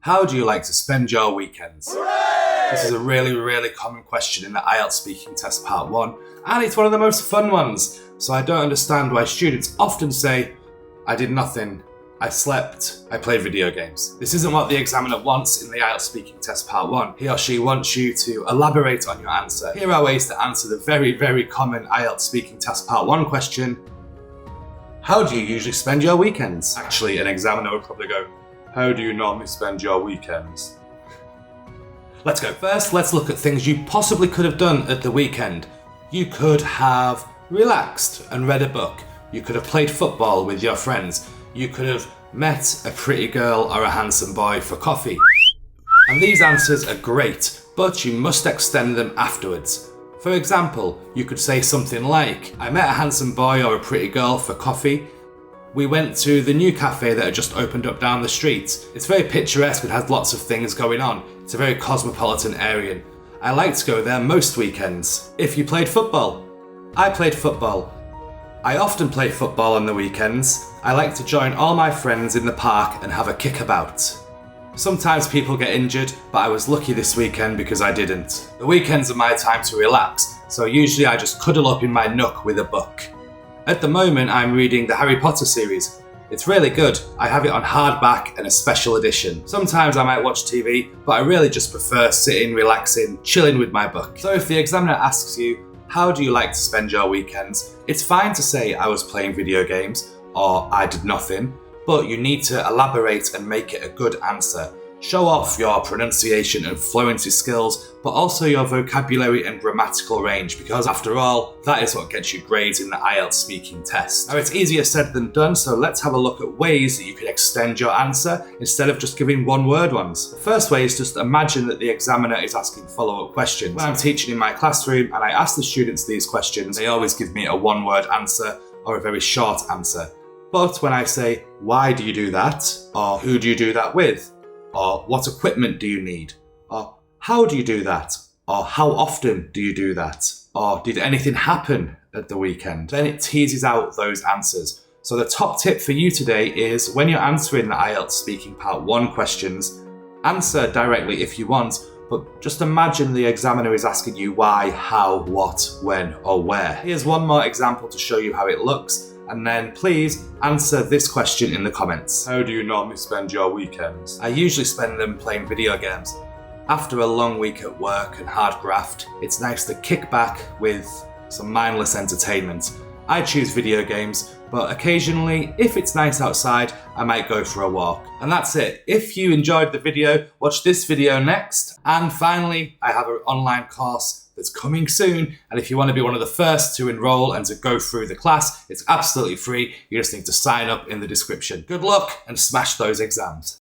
How do you like to spend your weekends? Hooray! This is a really common question in the IELTS Speaking Test Part 1, and it's one of the most fun ones. So I don't understand why students often say, I did nothing, I slept, I played video games. This isn't what the examiner wants in the IELTS Speaking Test Part 1. He or she wants you to elaborate on your answer. Here are ways to answer the very common IELTS Speaking Test Part 1 question. How do you usually spend your weekends? Actually, an examiner would probably go, how do you normally spend your weekends? Let's go. First, let's look at things you possibly could have done at the weekend. You could have relaxed and read a book. You could have played football with your friends. You could have met a pretty girl or a handsome boy for coffee. And these answers are great, but you must extend them afterwards. For example, you could say something like, I met a handsome boy or a pretty girl for coffee. We went to the new cafe that had just opened up down the street. It's very picturesque and has lots of things going on. It's a very cosmopolitan area. I like to go there most weekends. If you played football, I played football. I often play football on the weekends. I like to join all my friends in the park and have a kickabout. Sometimes people get injured, but I was lucky this weekend because I didn't. The weekends are my time to relax, so usually I just cuddle up in my nook with a book. At the moment, I'm reading the Harry Potter series. It's really good. I have it on hardback and a special edition. Sometimes I might watch TV, but I really just prefer sitting, relaxing, chilling with my book. So if the examiner asks you, how do you like to spend your weekends? It's fine to say I was playing video games or I did nothing, but you need to elaborate and make it a good answer. Show off your pronunciation and fluency skills, but also your vocabulary and grammatical range, because after all, that is what gets you grades in the IELTS speaking test. Now it's easier said than done, so let's have a look at ways that you can extend your answer instead of just giving one-word ones. The first way is just imagine that the examiner is asking follow-up questions. When I'm teaching in my classroom and I ask the students these questions, they always give me a one-word answer or a very short answer. But when I say, why do you do that? Or who do you do that with? Or what equipment do you need? Or how do you do that? Or how often do you do that? Or did anything happen at the weekend? Then it teases out those answers. So the top tip for you today is when you're answering the IELTS Speaking Part 1 questions, answer directly if you want, but just imagine the examiner is asking you why, how, what, when, or where. Here's one more example to show you how it looks. And then please answer this question in the comments. How do you normally spend your weekends? I usually spend them playing video games. After a long week at work and hard graft, it's nice to kick back with some mindless entertainment. I choose video games, but occasionally, if it's nice outside, I might go for a walk. And that's it. If you enjoyed the video, watch this video next. And finally, I have an online course that's coming soon, and if you want to be one of the first to enroll and to go through the class, it's absolutely free. You just need to sign up in the description. Good luck and smash those exams.